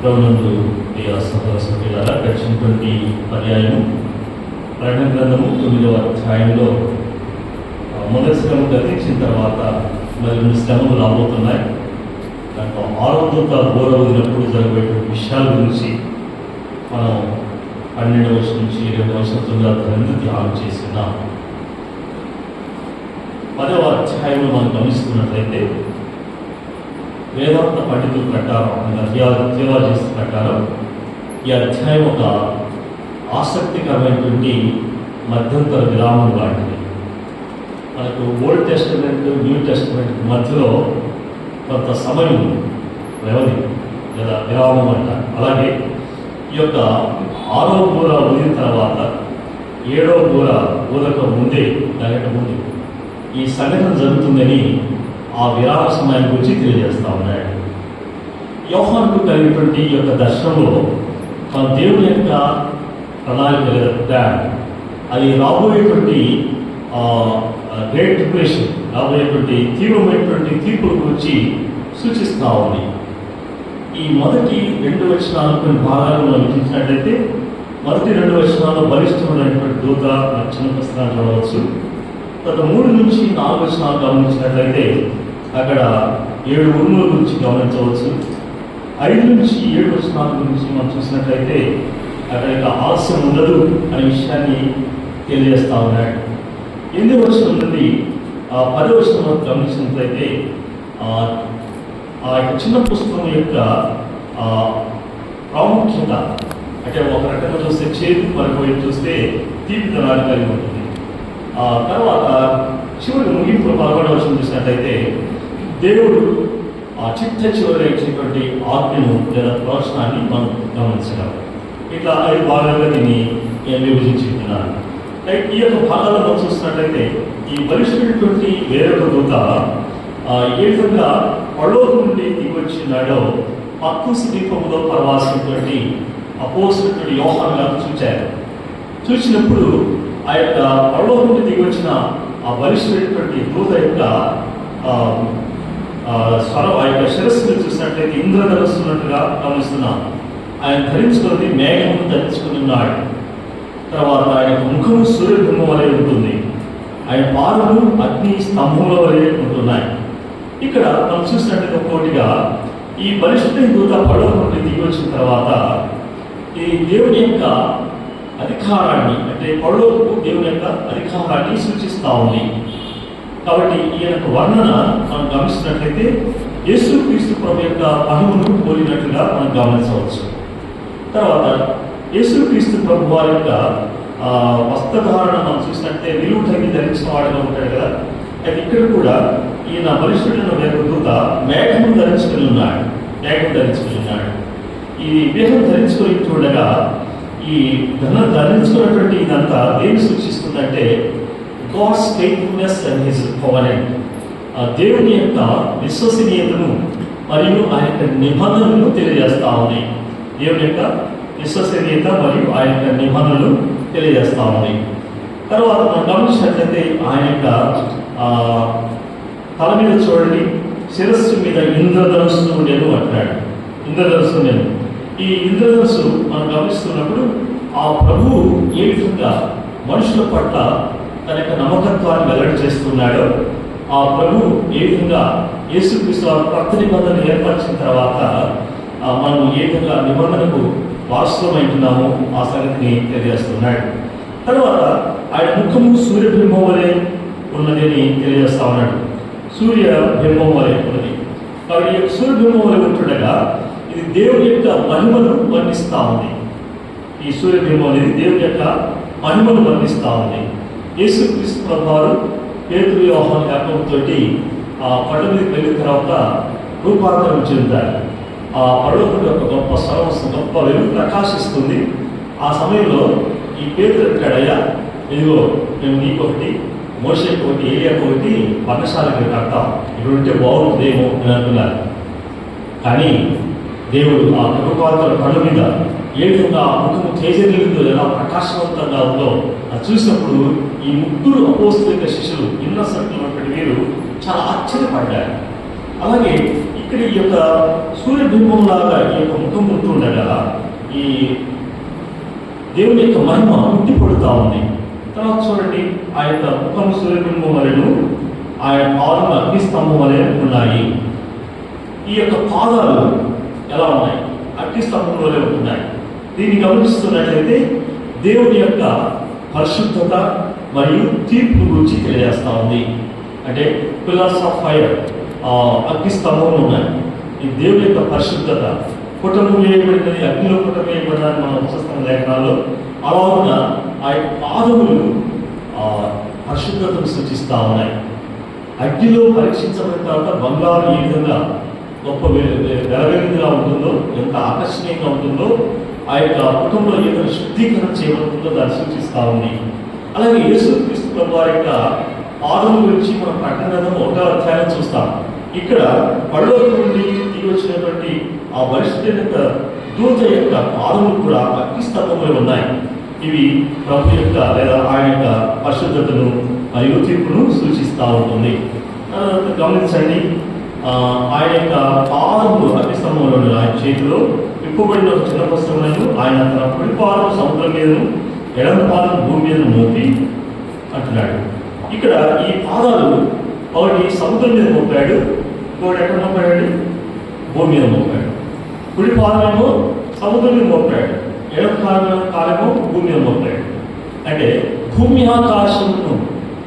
ప్రభునందు ప్రియ సహోదర సభ్యులారా, గడిచినటువంటి పర్యాయము ప్రకటన గ్రంథము 9వ అధ్యాయంలో మొదటి శ్రమ గతించిన తర్వాత మరి 2 శ్రమలు రాబోతున్నాయి. దాంట్లో 6వ దూత బోర ఊదినప్పుడు జరగబోయే విషయాల గురించి మనం 12వ వచనం నుంచి 20వ వచనం 9వ అధ్యాయంలో ధ్యానం చేస్తున్నాం. 10వ అధ్యాయంలో మనం గమనిస్తున్నట్లయితే వేదాంత పండితుల ప్రకారం, థియాలజిస్ట్ ప్రకారం ఈ అధ్యాయం ఒక ఆసక్తికరమైనటువంటి మధ్యంతర విరామం లాంటిది. మనకు ఓల్డ్ టెస్టమెంట్, న్యూ టెస్టమెంట్ మధ్యలో కొంత సమయం వ్యవధి లేదా విరామం అంటారు. అలాగే ఈ యొక్క 6వ బూర ఊదిన తర్వాత 7వ బూర ఊదక ముందే, దానికి ముందు ఈ సంఘటన జరుగుతుందని ఆ విరామ సమయం గురించి తెలియజేస్తూ ఉన్నాడు. యోహానుకు కలిగినటువంటి ఈ యొక్క దర్శనంలో మన దేవుని యొక్క ప్రణాళిక లేదా ప్లాన్, అది రాబోయేటువంటి గ్రేట్ ట్రిబ్యులేషన్, రాబోయేటువంటి తీవ్రమైనటువంటి తీర్పుల గురించి సూచిస్తూ ఉంది. ఈ మొదటి 2 వచనాలు కొన్ని భాగాలు మనం విధించినట్లయితే, మొదటి 2 వచనాల్లో బలిష్టమైనటువంటి దూత చిన్న పుస్తకాలు చూడవచ్చు. తర్వాత 3 నుంచి 4 వచనాలు గమనించినట్లయితే అక్కడ 7 ఉరుముల గురించి గమనించవచ్చు. 5 నుంచి 7 వచనాల గురించి మనం చూసినట్లయితే అక్కడ ఇక ఆలస్యం ఉండదు అనే విషయాన్ని తెలియజేస్తూ ఉన్నాడు. 8వ వచనం నుండి 10వ వచనం గమనించినట్లయితే ఆ యొక్క చిన్న పుస్తకం యొక్క ప్రాముఖ్యత, అంటే ఒక రకంగా చూస్తే చేదు, మరొక చూస్తే తీపితనాన్ని కలిగి ఉంటుంది. తర్వాత చివరి ముగింపు 11వ వచనం చూసినట్లయితే దేవుడు ఆ చిట్ట చివరి ఇచ్చినటువంటి ఆజ్ఞను లేదా ప్రవచనాన్ని మనం గమనించగలం. ఇట్లా 5 భాగాలుగా దీన్ని విభజించుకున్నాను. ఈ యొక్క భాగాలను మనం చూసినట్లయితే ఈ బలిష్టమైనటువంటి వేరొక దూత ఏ విధంగా పరలోకం నుండి దిగొచ్చినాడో పత్మసు ద్వీపంలో ప్రవాసినటువంటి అపోస్తలుడు యోహాను గారు చూచారు. చూసినప్పుడు ఆ యొక్క పరలోకం నుండి దిగొచ్చిన ఆ బలిష్టమైనటువంటి దూత యొక్క స్వరం, ఆ యొక్క శిరస్సును చూసినట్లయితే ఇంద్రధనస్సున్నట్టుగా గమనిస్తున్నాం. ఆయన ధరించుకున్నది మేఘము ధరించుకుని ఉన్నాడు. తర్వాత ఆయన ముఖము సూర్యబింబం వలె ఉంటుంది. ఆయన పాదములు అగ్ని స్తంభముల వలె ఉంటున్నాయి. ఇక్కడ మనం చూసినట్లయితే ఒక్కోటిగా ఈ బలిష్ఠుడైన దూత పరలోకం నుండి దిగి వచ్చిన తర్వాత ఈ దేవుని యొక్క అధికారాన్ని, అంటే పరలోకపు దేవుని యొక్క అధికారాన్ని సూచిస్తూ ఉంది. కాబట్టి ఈ యొక్క వర్ణన మనం గమనించినట్లయితే యేసుక్రీస్తు ప్రభు యొక్క మహిమను పోలినట్లుగా మనం గమనించవచ్చు. తర్వాత యేసుక్రీస్తు ప్రభు వారి యొక్క వస్త్రధారణ మనం చూసినట్లయితే నిలువుటంగి ధరించిన వాడిగా ఉంటాడు కదా. అయితే ఇక్కడ కూడా ఈయన బలిష్ఠుడైన యొక్క దూత మేఘము ధరించుకుని ఉన్నాడు. ఈ మేఘం ధరించుకొని చూడగా ఈ ధరించుకున్నటువంటి ఇదంతా దేన్ని సూచిస్తుందంటే God's faithfulness and his covenant, దేవుని యొక్క విశ్వసనీయతను మరియు ఆయన యొక్క నిబంధనలను తెలియజేస్తూ ఉన్నాయి. దేవుని యొక్క విశ్వసనీయత మరియు ఆయన యొక్క నిబంధనలు తెలియజేస్తూ ఉన్నాయి. తర్వాత మనం గమనించినట్లయితే ఆయన యొక్క తల మీద చూడండి, శిరస్సు మీద ఇంద్రధనుస్సు ఉండేను అంటాడు. ఇంద్రధనుస్సు ఉండేను. ఈ ఇంద్రధనుస్సు మనం గమనిస్తున్నప్పుడు ఆ ప్రభువు ఏ విధంగా మనుషుల పట్ల తన యొక్క నమ్మకత్వాన్ని వెల్లడి చేస్తున్నాడో, ఆ ప్రభువు ఏ విధంగా యేసుక్రీస్తు కొత్త నిబంధనలు ఏర్పరిచిన తర్వాత మనం ఏ విధంగా నిబంధనకు వారసులమైంటున్నామో ఆ సంగతిని తెలియజేస్తున్నాడు. తర్వాత ఆయన ముఖము సూర్యబింబం వలె ఉన్నది అని తెలియజేస్తా ఉన్నాడు. సూర్యబింబం వలె ఉన్నది. కాబట్టి ఈ సూర్యబింబం వలె ఉంటుండగా ఇది దేవుని యొక్క మహిమను వర్ణిస్తూ ఉంది. ఈ సూర్యబింబం అనేది దేవుని యొక్క మహిమను వర్ణిస్తూ ఉంది. యేసుక్రీస్తు ప్రభువారు పేతురు, యోహాను, యాకోబుతోటి ఆ పడవ మీదకి వెళ్ళిన తర్వాత రూపాంతరం చెందుతారు. ఆ పడవకు ఒక గొప్ప స్వరం, గొప్ప వెలుగు ప్రకాశిస్తుంది. ఆ సమయంలో ఈ పేతురు ఎక్కడయ్యా, ఇదిగో మేము నీకొకటి, మోషేకి ఒకటి, ఏలియాకి ఒకటి పర్ణశాలకి కడతాం, ఇక్కడ ఉంటే బాగుంటుందేమో అని అనుకున్నారు. కానీ దేవుడు ఆ రూపాంతర పళ్ళ మీద ఏ విధంగా ఆ ముఖము తేజరిల్లిందో, ఎలా ప్రకాశవంతంగా ఉందో అది చూసినప్పుడు ఈ 3 అపోస్తలుల శిష్యులు, ఇన్నసెంట్ ఉన్నటువంటి వీరు చాలా ఆశ్చర్యపడ్డారు. అలాగే ఇక్కడ ఈ యొక్క సూర్యబింబం లాగా ఈ యొక్క ముఖం ఉంటుండగా ఈ దేవుని యొక్క మహిమ ఉట్టిపడుతూ ఉంది. తర్వాత చూడండి, ఆ యొక్క ముఖం సూర్యబింబం వలెను, ఆయన పాదాలు అగ్నిస్తంభం వలె ఉన్నాయి. ఈ యొక్క పాదాలు ఎలా ఉన్నాయి? అగ్నిస్తంభం వలె ఉంటున్నాయి. దీన్ని గమనిస్తున్నట్లయితే దేవుని యొక్క పరిశుద్ధత మరియు తీర్పు గురించి తెలియజేస్తూ ఉంది. అంటే పిల్లర్స్ ఆఫ్ ఫైర్, అగ్నిస్తంభం ఉన్నాయి. ఈ దేవుని యొక్క పరిశుద్ధత, పుటము వేయబడినది, అగ్నిలో పుటం వేయబడినది మనం చూస్తున్న లేఖనాల్లో. అలా ఉన్న ఆ యొక్క పాదములు పరిశుద్ధతను సూచిస్తూ ఉన్నాయి. అగ్నిలో పరీక్షించబడిన తర్వాత బంగారు ఏ విధంగా గొప్ప వెలగలిగా ఉంటుందో, ఎంత ఆకర్షణీయంగా ఉంటుందో, ఆ యొక్క కుటుంబంలో ఏదైనా శుద్ధీకరణ చేయబడుతుందో దాన్ని సూచిస్తూ ఉంది. అలాగే యేసుక్రీస్తు వారి యొక్క పాదముల గురించి మనం ప్రకటన 1వ అధ్యాయం చూస్తాం. ఇక్కడ పరలోకం నుండి దిగి వచ్చినటువంటి ఆ పరిశుద్ధ దూత యొక్క పాదములు కూడా అగ్నిస్తంభంలో ఉన్నాయి. ఇవి ప్రభు యొక్క లేదా ఆయన యొక్క పరిశుద్ధతను మరియు తీర్పును సూచిస్తూ ఉంటుంది. గమనించండి, ఆయన యొక్క పాదములు అగ్నిస్తంభంలో ఉన్నాయి. ఆయన చేతిలో విప్పబడిన ఒక చిన్న పుస్తకములను ఆయన తన కుడి పాదం సముద్రం మీదను, ఎడమ పాదం భూమి మీద మోపి అంటున్నాడు. ఇక్కడ ఈ పాదాలు ఒకటి సముద్రం మీద మోపాడు, ఇంకోటి ఎక్కడ మోపాడు? భూమి మీద మోపాడు. కుడి పాదమేమో సముద్రం మీద మోపాడు, ఎడమ కాలేమో భూమి మీద మోపాడు. అంటే భూమి ఆకాశమును,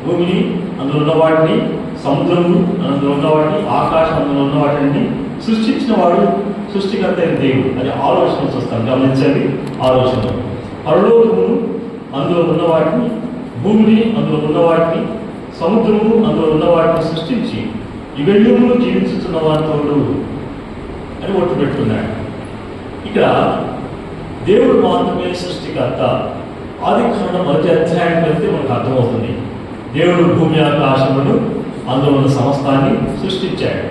భూమిని అందులో ఉన్న వాటిని, సముద్రము అందులో ఉన్న వాటిని, ఆకాశం అందులో ఉన్న వాటిని సృష్టించిన వాడు సృష్టికర్త అయిన దేవుడు. అది ఆలోచన చూస్తాం. గమనించండి, ఆలోచన. పరలోకమును అందులో ఉన్న వాటిని, భూమిని అందులో ఉన్న వాటిని, సముద్రము అందులో ఉన్న వాటిని సృష్టించి యుగయుగములు జీవించుతున్న వారితోడు అని ఒట్టు పెట్టుకున్నాడు. ఇక్కడ దేవుడు మాత్రమే సృష్టికర్త. ఆదికాండం 1వ అధ్యాయం వెళ్తే మనకు అర్థమవుతుంది. దేవుడు భూమి ఆకాశమును అందులో ఉన్న సమస్తాన్ని సృష్టించాడు,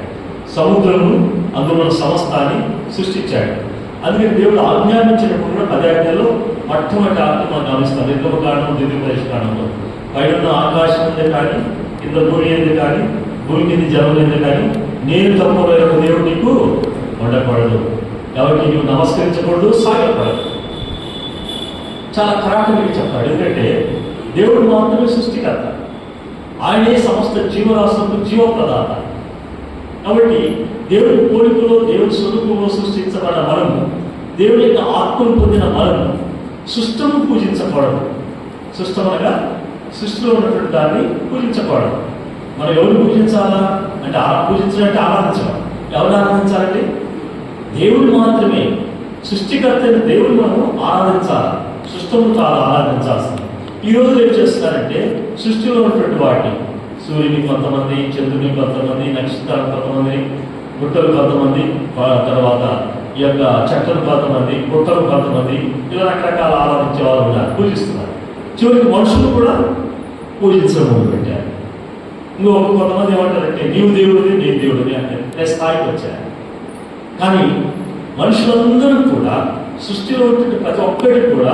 సముద్రము అందులో ఉన్న సమస్తాన్ని సృష్టించాడు. అందుకని దేవుడు ఆజ్ఞాపించినప్పుడు 10 ఆజ్ఞల్లో మొట్టమొదటి ఆజ్ఞ మనం గమనిస్తాం. 2వ కాండం, 2వ కాండంలో పైన ఆకాశం ఉంది కానీ, కింద భూమి ఉంది కానీ, భూమి కింద జలం ఉంది కానీ, నేను తప్ప వేరొక దేవుడు నీకు ఉండకూడదు, ఎవరికి నువ్వు నమస్కరించకూడదు, సాగకూడదు. చాలా కరాఖండిగా చెప్తాడు. ఎందుకంటే దేవుడు మాత్రమే సృష్టికర్త, ఆయనే సమస్త జీవరాశులకు జీవప్రదాత. కాబట్టి దేవుడి పోలికలో, దేవుడి స్వరూపంలో సృష్టించబడిన మనము, దేవుడి యొక్క ఆత్మను పొందిన మనము సృష్టము పూజించకూడదు. సృష్టం అనగా సృష్టిలో ఉన్నటువంటి దాన్ని పూజించకూడదు. మనం ఎవరు పూజించాలా అంటే పూజించడం అంటే ఆరాధించడం. ఎవరు ఆరాధించాలంటే దేవుడు మాత్రమే. సృష్టికర్త అయిన దేవుడు మనం ఆరాధించాలి, సృష్టము చాలా ఆరాధించాల్సింది. ఈ రోజు ఏం చేస్తున్నారంటే సృష్టిలో ఉన్నటువంటి వాటిని, సూర్యుని కొంతమంది, చంద్రుని కొంతమంది, నక్షత్రాలు కొంతమంది, గుట్టలు కొంతమంది, తర్వాత ఈ యొక్క చెట్లను కొంతమంది, గుట్టలు కొంతమంది, ఇలా రకరకాల ఆరాధించే వాళ్ళు ఉన్నారు, పూజిస్తున్నారు. చివరికి మనుషులు కూడా పూజించడం మొదలుపెట్టారు. ఇంకొక కొంతమంది ఏమంటారంటే నీవు దేవుడిని, నేను దేవుడిని అంటే స్థాయికి వచ్చారు. కానీ మనుషులందరూ కూడా సృష్టిలో ఉంటే ప్రతి ఒక్కటి కూడా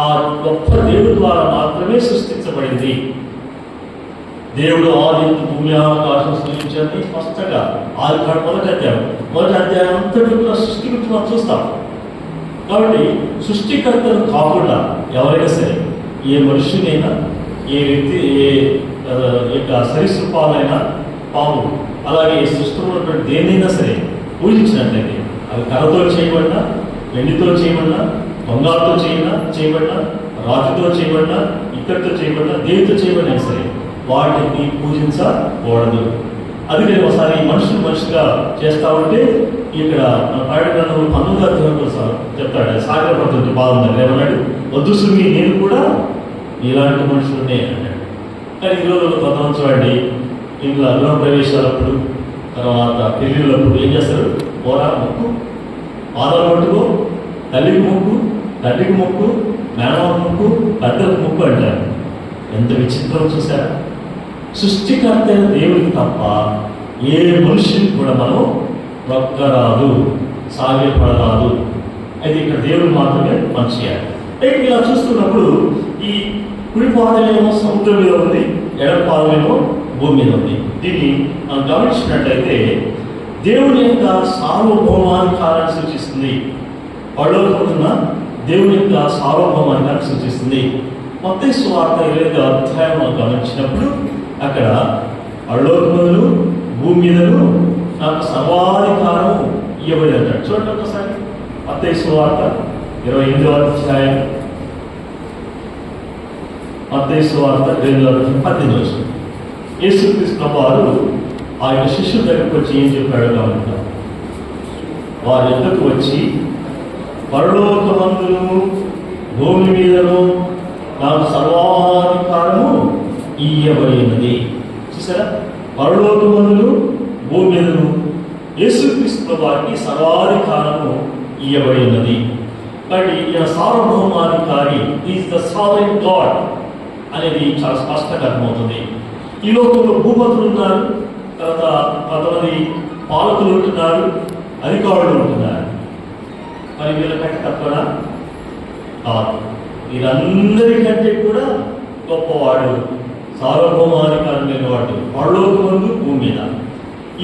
ఆ గొప్ప దేవుడి ద్వారా మాత్రమే సృష్టించబడింది. దేవుడు ఆది భూమి ఆకాశం సృష్టించని స్పష్టంగా ఆదికాండం 1వ అధ్యాయం అంతటి కూడా సృష్టి గురించి మనం చూస్తాం. కాబట్టి సృష్టికర్తలు కాకుండా ఎవరైనా సరే, ఏ మనుషునైనా, ఏ వ్యక్తి, ఏ యొక్క సరీసృపాలైనా, పాము, అలాగే సృష్టిలో ఉన్నటువంటి దేనైనా సరే పూజించినట్లయితే, అవి కర్రతో చేయబడినా, వెండితో చేయబడినా, బంగారుతో చేయబడినా, రాతితో చేయబడినా, ఇక్కడితో చేయబడినా, దేనితో చేయబడినా సరే వాటిని పూజించకూడదు. అది నేను ఒకసారి మనుషులుగా చేస్తా ఉంటే ఇక్కడ ప్రకటన 19వ అధ్యాయం చెప్తాడు. సాగర పద్ధతి బాగుందని ఏమన్నాడు? వద్దు సుమి, నేను కూడా ఇలాంటి మనుషులునే అన్నాడు. కానీ ఈరోజు కొంతమంది చూడండి, ఇంట్లో గృహ ప్రవేశాలప్పుడు, తర్వాత పెళ్ళిళ్ళప్పుడు ఏం చేస్తారు? పోరా మొక్కు, పాదాలు పట్టుకో, తల్లికి మొక్కు, తండ్రికి మొక్కు, మేనమామ మొక్కు, పెద్దలకు మొక్కు అంటారు. ఎంత విచిత్రం చూసారా? సృష్టికర్త అయిన దేవుడికి తప్ప ఏ మనిషిని కూడా మనం మొక్కరాదు, సాగపడరాదు. అయితే ఇక్కడ దేవుడు మాత్రమే మనం చేయాలి. అయితే ఇలా చూస్తున్నప్పుడు ఈ కుడి పాదమేమో సముద్రం మీద ఉంది, ఎడమ పాదమేమో భూమి మీద ఉంది. దీన్ని మనం గమనించినట్లయితే దేవుని యొక్క సార్వభౌమాధికారాన్ని సూచిస్తుంది. పరలోకమున్న దేవుని యొక్క సార్వభౌమాధికారాన్ని సూచిస్తుంది. మత్తయి సువార్త 25వ అధ్యాయం గమనించినప్పుడు అక్కడ పరలోకమును భూమి మీదను నాకు సర్వాధికారం ఇవ్వబడి అంటాడు. చూడండి ఒకసారి మత్తయి సువార్త 28వ అధ్యాయం, మత్తయి సువార్త 18వ యేసుక్రీస్తు వారు ఆ యొక్క శిష్యుల దగ్గరకు వచ్చి ఏం చెప్పాడు గమనిద్దాం. వారి యొద్దకు వచ్చి పరలోకమందును భూమి మీదను నాకు సర్వాధికారము ఇయ్యబడినది. చూసారా, పరలోకమందును భూమి మీదను యేసుక్రీస్తు వారికి సర్వాధికారము ఇయ్యబడినది. కాబట్టి ఈయన సార్వభౌమాధికారి, ఈజ్ ద సావరెన్ గాడ్ అనేది చాలా స్పష్టంగా అర్థమవుతుంది. ఈ లోకంలో భూపతులు ఉన్నారు, తర్వాత కొంతమంది పాలకులు ఉంటున్నారు, అధికారులు ఉంటున్నారు. మరి వీళ్ళకంటే తక్కువ కాదు. వీరందరికంటే కూడా గొప్పవాడు, సార్వభౌమాధికారం లేనివాడు పరలోకమందు భూమి మీద.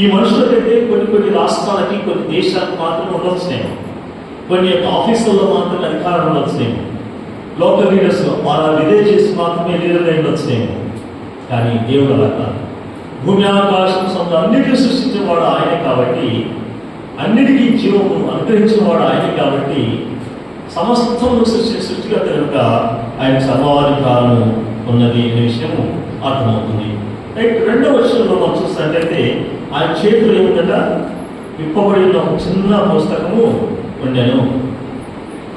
ఈ మనుషులకైతే కొన్ని రాష్ట్రాలకి, కొన్ని దేశాలకు మాత్రం ఉండొచ్చునేమో, కొన్ని యొక్క ఆఫీసుల్లో మాత్రమే అధికారం ఉండొచ్చునేమో, లోకల్ లీడర్స్ వాళ్ళ విదేశీస్ మాత్రమే లీడర్లు ఉండొచ్చునేమో. కానీ దేవుడు అలా కాదు. భూమి ఆకాశం సొంతం అన్నిటిని సృష్టించేవాడు ఆయనే కాబట్టి, అన్నిటికీ జీవము అనుగ్రహించిన వాడు ఆయనే కాబట్టి, సమస్తము సృష్టికర్త కనుక ఆయన సర్వాధికారము ఉన్నది అనే విషయము అర్థమవుతుంది. రైట్, 2వ వర్షంలో మనం చూసినట్లయితే ఆయన చేతులు ఏమిటంట, విప్పబడిన ఒక చిన్న పుస్తకము ఉండెను.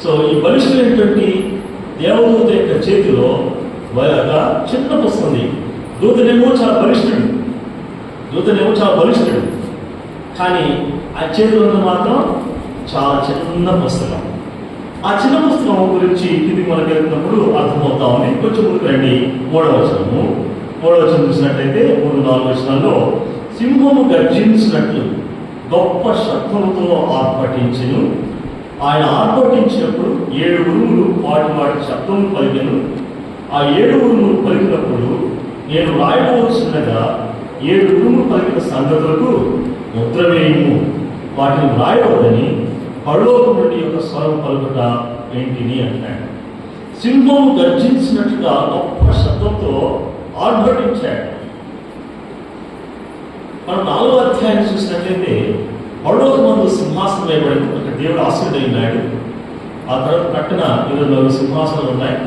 సో ఈ బలిష్ఠమైనటువంటి దేవదూత యొక్క చేతిలో ఒక చిన్న పుస్తకం ఉంది. దూతనేమో చాలా బలిష్ఠుడు, కానీ ఆ చేతిలో ఉన్న మాత్రం చాలా చిన్న పుస్తకం. ఆ చిన్న పుస్తకం గురించి ఇది మనకు వెళ్తున్నప్పుడు అర్థమవుతా ఉంది. కొంచెం ముందుకు రండి. 3వ వచనం చూసినట్లయితే 3-4 వచనాల్లో సింహము గర్జించినట్లు గొప్ప శబ్దముతో ఆర్భటించెను. ఆయన ఆర్భటించినప్పుడు 7 ఉరుములు వాటి శబ్దము పలికెను. ఆ 7 ఉరుములు పలికినప్పుడు నేను రాయవలసినగా 7 ఉరుములు పలికిన సంగతులకు ముద్ర వేయము, వాటిని వ్రాయవద్దని పరలోకం నుండి యొక్క స్వరం పలుకుట ఏంటిని అంటాడు. సింహము గర్జించినట్లుగా గొప్ప శబ్దంతో ఆర్భటించాడు. మనం 4వ అధ్యాయం చూసినట్లయితే పరలోకమందు సింహాసనం వేయబడి అక్కడ దేవుడు ఆశీనుడై ఉన్నాడు. ఆ తర్వాత పక్కన 24 సింహాసనాలు ఉన్నాయి,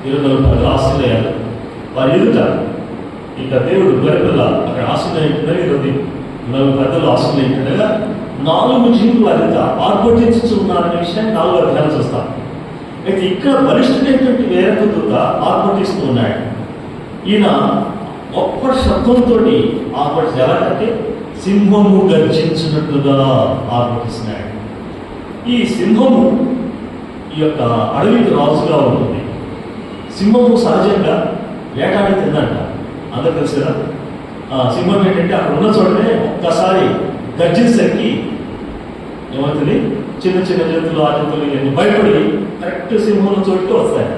24 ప్రజలు ఆశీనులయ్యారు. వారి ఎదుట ఇక దేవుడు గొర్రెపిల్ల అక్కడ ఆశీనుడై ఉంటుందని 24 ప్రజలు ఆశీనులై ఉండగా 4 జీవులు అదిత ఆర్భటించున్నారనే విషయాన్ని 4వ అధ్యాయం చూస్తాం. అయితే ఇక్కడ బలిష్ఠుడైనటువంటి వేరొక దూత ఆర్భటిస్తూ ఉన్నాడు. ఈయన గొప్ప శబ్దంతో ఆర్భటించి ఎలాగంటే సింహము గర్జించినట్లుగా ఆర్భటిస్తున్నాడు. ఈ సింహము ఈ యొక్క అడవికి రాజుగా ఉంటుంది. సింహము సహజంగా వేటాడి తిందంట. అందరూ తెలుసు కదా. సింహం ఏంటంటే అక్కడ ఉన్న చోటనే ఒక్కసారి గర్జించడానికి ఏమవుతుంది, చిన్న జంతువులు ఆ జంతువులు ఇవన్నీ భయపడి కరెక్ట్ సింహం చోటుకి వస్తాయి.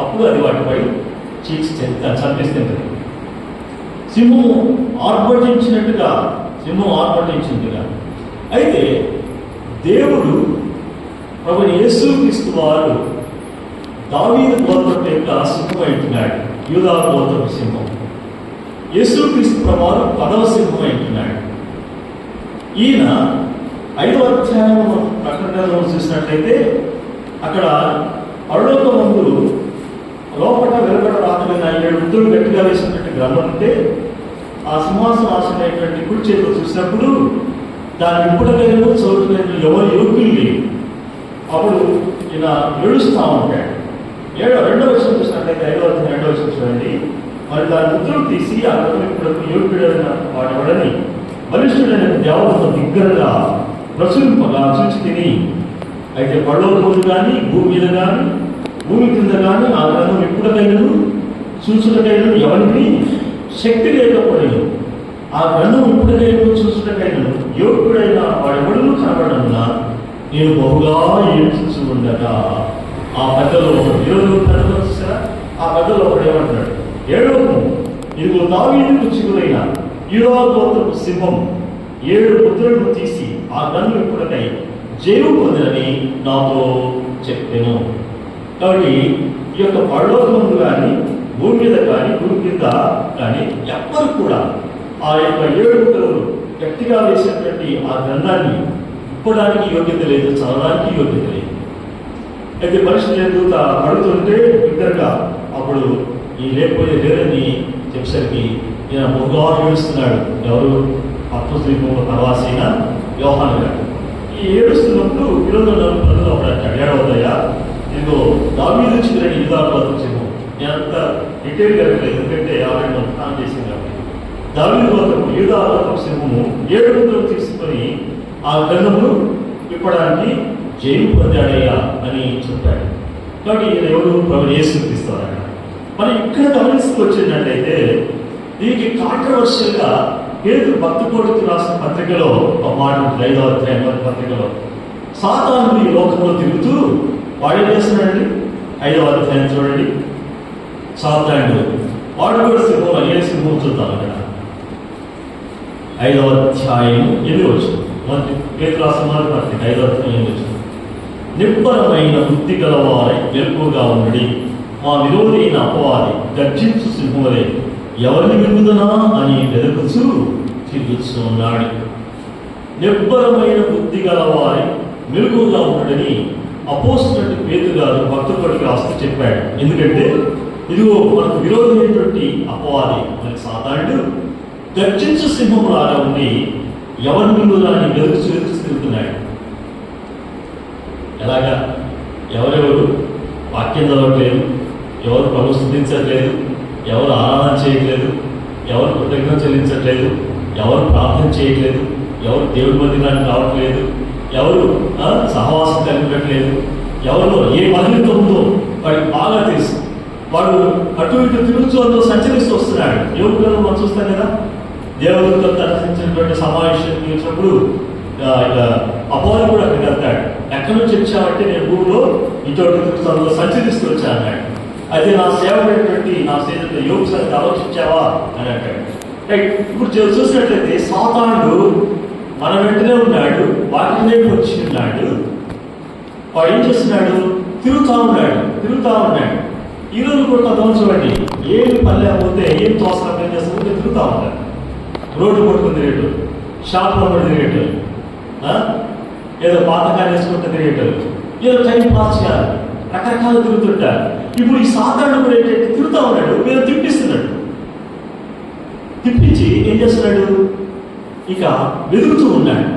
అప్పుడు అది వాటిపై చంపిస్తుంది. సింహం ఆర్భటించినట్టుగా అయితే దేవుడు ప్రభు యేసుక్రీస్తు వారు దావీదు గోత్రం యొక్క సింహం అంటున్నాడు. యూదా గోత్రపు సింహం. యేసుక్రీస్తు ప్రభువారు 10వ సింహం అంటున్నాడు. ఈయన 5వ అధ్యాయం ప్రకటనలో చూసినట్లయితే అక్కడ పరలోకమందు లోపల వెలుపట రాత్రైన 7 ముద్రలు గట్టిగా వేసినటువంటి గ్రంథం ఉంటే ఆ సింహాసనం ఆసనైనటువంటి కుడి చేతిలో చూసినప్పుడు దాని ఇప్పుడైనా చదువుతున్న ఎవరు యోగ్యులు లేరు. అప్పుడు ఈయన ఏడుస్తూ ఉంటాడు. 2వ వచనం చూసినట్లయితే 5వ అధ్యాయం 2వ వచనం చూడండి. మరి దాని ముద్రలు తీసి ఆ గ్రంథం ఇప్పుడు యోగ్యుడైన వాడని బలిష్ఠుడైన దేవతను బిగ్గరగా ప్రచురింపగా చూచి తిని, అయితే పరలోకములు కానీ భూమి మీద కానీ భూమి కింద కానీ ఆ గ్రంథం ఎప్పుడైనా చూసుటకైనా ఎవరికి శక్తి లేకపోయినా ఆ గ్రంథం ఎప్పుడైనా చూసుటకైనా యోగ్యుడైన వాడెవడను కనబడన్నా నేను బహుగా ఏడ్చుచు ఉండగా ఆ పెద్దలో పెద్దలు చూసారా, ఆ పెద్దలో ఒకడు ఏమంటున్నాడు, ఏడవకు, ఇదిగో దావీదుకు చిగురైన యూదా గోత్రపు సింహం 7 ముద్రలను తీసి ఆ గ్రంథం ఇప్పుడకై జయము పొందినని నాతో చెప్పాను. కాబట్టి ఈ యొక్క పరలోకముందు కానీ భూమి మీద కానీ భూమి కింద కానీ ఎవ్వరు కూడా ఆ యొక్క 7 ముద్రలు గట్టిగా వేసినటువంటి ఆ గ్రంథాన్ని ఇప్పడానికి యోగ్యత లేదు, చదవడానికి యోగ్యత లేదు. అయితే మనుషులు దూత పడుతుంటే బిగ్గరగా అప్పుడు ఈ లేరని చెప్పేసరికి ఈయన ముగ్గుగా ఏడుస్తున్నాడు. ఎవరు? అప్పొస్తలుల ప్రవాసైన యోహాను గారు. ఈ ఏడుస్తున్నప్పుడు ఈరోజు నన్ను అంటాడు, ఏడవద్దయ్యా, ఇదిగో దావీదు చిగురని యూదా గోత్రము. నేను అంత డీటెయిల్ జరగలేదు, ఎందుకంటే ఆల్రెడీ మనం ప్లాన్ చేసింది కాబట్టి. దావీదు గోత్రము యూదా గోత్రము 7 ముద్రలు తీసుకొని ఆ గ్రంథమును విప్పడానికి జయం పొందాడయ్యా అని చెప్పాడు. కాబట్టి ఈయన ఎవరు? ప్రభు యేసుక్రీస్తు. మనం ఇక్కడ గమనిస్తూ వచ్చినట్లయితే దీనికి కాంట్రవర్షియల్గా పేతురు భక్తి కొడుకు రాసిన పత్రికలో ఒక మాట ఉంటుంది. 5వ అధ్యాయం పత్రికలో సాతాను ఈ లోకంలో తిరుగుతూ వాడు ఏం చేస్తున్నాడండి? 5వ అధ్యాయం చూడండి. సాతానుడు వాడు కూడా సింహం, ఏ సింహం చూద్దాం అక్కడ. 5వ అధ్యాయం 8వ వచనం. పేతురు రాసిన పత్రిక 5వ అధ్యాయం 8వ వచనం. నిబ్బరమైన బుద్ధి గలవారై మెలకువగా ఉన్నది, మా విరోధి అయిన అపవాది గర్జించు సింహములే ఎవరిని విరుగుదనా అని వెతుకుతూ తిరుగుతూ ఉన్నాడు. నిబ్బరమైన బుద్ధి గలవారై మెలకువగా ఉన్నదని అపోస్తలుడు పేతురు గారు భక్తుడికి రాస్తూ చెప్పాడు. ఎందుకంటే ఇదిగో మనకు విరోధి అయినటువంటి అపవాది మనకి సాతానుడు గర్జించు సింహములాగా ఉండి ఎవరిని విరుగుదనా అని వెతుకుతూ తిరుగుతున్నాడు. ఎలాగా? ఎవరెవరు వాక్యం చదవట్లేదు, ఎవరు ప్రభు స్తుతించట్లేదు, ఎవరు ఆరాధన చేయట్లేదు, ఎవరు కృతజ్ఞత చెల్లించట్లేదు, ఎవరు ప్రార్థన చేయట్లేదు, ఎవరు దేవుడి మందిరానికి రావట్లేదు, ఎవరు సహవాసం కలిగినట్లేదు, ఎవరు ఏ బలహీనత ఉందో వాడికి బాగా తెలుసు. వాడు అటు ఇటు తిరుగుతూ సంచరిస్తూ వస్తున్నాడు. దేవుడు మనం చూస్తాం కదా, దేవుడితో దర్శించినటువంటి సమావేశం వచ్చినప్పుడు అపవాది కూడా అక్కడికి వెళ్తాడు. ఎక్కడి నుంచి వచ్చావంటే నేను భూమిలో ఇటువంటి తిరుగుతాను సంచరిస్తూ వచ్చా అన్నాడు. అయితే నా సేవకుడైనటువంటి నా స్నేహితుడు యోగు సరిగ్గా ఆలోచించావా అని అంటాడు. రైట్. ఇప్పుడు చూసినట్లయితే సాతానుడు మన వెంటనే ఉన్నాడు, వాటినే వచ్చి ఉన్నాడు. వాడు ఏం చేస్తున్నాడు? తిరుగుతూ ఉన్నాడు. ఈరోజు కూడా కొంతమంది చూడండి, ఏమి పని లేకపోతే ఏం తోసన పని చేస్తుంటే తిరుగుతూ ఉంటారు. రోడ్డు పట్టుకుని తిరిగేటోళ్ళు, షాప్లో కూడా తిరిగేటోళ్ళు, ఏదో పాతకాలు వేసుకుంటే తిరిగేటోళ్ళు, ఏదో టైం పాస్ చేయాలి, రకరకాలు తిరుగుతుంటారు. ఇప్పుడు ఈ సాధారణ కూడా ఏంటంటే తిరుగుతూ ఉన్నాడు, మీరు తిప్పించి ఏం చేస్తున్నాడు? ఇక వెతుకుతూ ఉన్నాడు.